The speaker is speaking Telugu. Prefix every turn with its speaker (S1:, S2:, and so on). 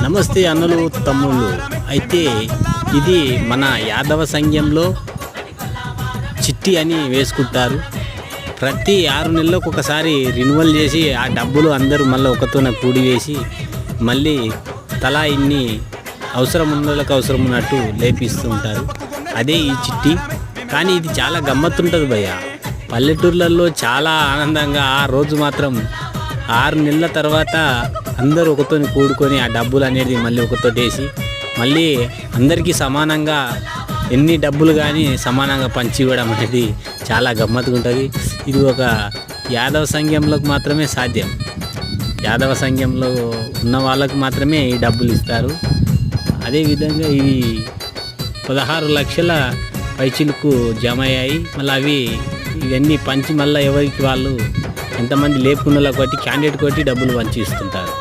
S1: నమస్తే అన్నలు తమ్ముళ్ళు. అయితే ఇది మన యాదవ సంఘంలో చిట్టి అని వేసుకుంటారు. ప్రతి 6 నెలలకు ఒకసారి రిన్యువల్ చేసి ఆ డబ్బులు అందరూ మళ్ళీ ఒకతోన కూడి వేసి మళ్ళీ తలా ఇన్ని అవసరం ఉన్నోళ్ళకి అవసరం ఉన్నట్టు లేపిస్తూ ఉంటారు. అదే ఈ చిట్టి. కానీ ఇది చాలా గమ్మత్తుంటుంది భయ్య. పల్లెటూర్లలో చాలా ఆనందంగా ఆ రోజు మాత్రం 6 నెలల తర్వాత అందరూ ఒకతోని కూడుకొని ఆ డబ్బులు అనేది మళ్ళీ ఒకతోటి వేసి మళ్ళీ అందరికీ సమానంగా ఎన్ని డబ్బులు కానీ సమానంగా పంచి ఇవ్వడం అనేది చాలా గమ్మత్తుగా ఉంటుంది. ఇది ఒక యాదవ సంఘంలోకి మాత్రమే సాధ్యం. యాదవ సంఘంలో ఉన్న వాళ్ళకు మాత్రమే ఈ డబ్బులు ఇస్తారు. అదేవిధంగా ఇవి 16 లక్షల పైచిలకు జమ అయ్యాయి. మళ్ళీ ఇవన్నీ పంచి మళ్ళీ ఎవరికి వాళ్ళు ఎంతమంది లేపుకున్న కొట్టి క్యాండిడేట్ కొట్టి డబ్బులు పంచి ఇస్తుంటారు.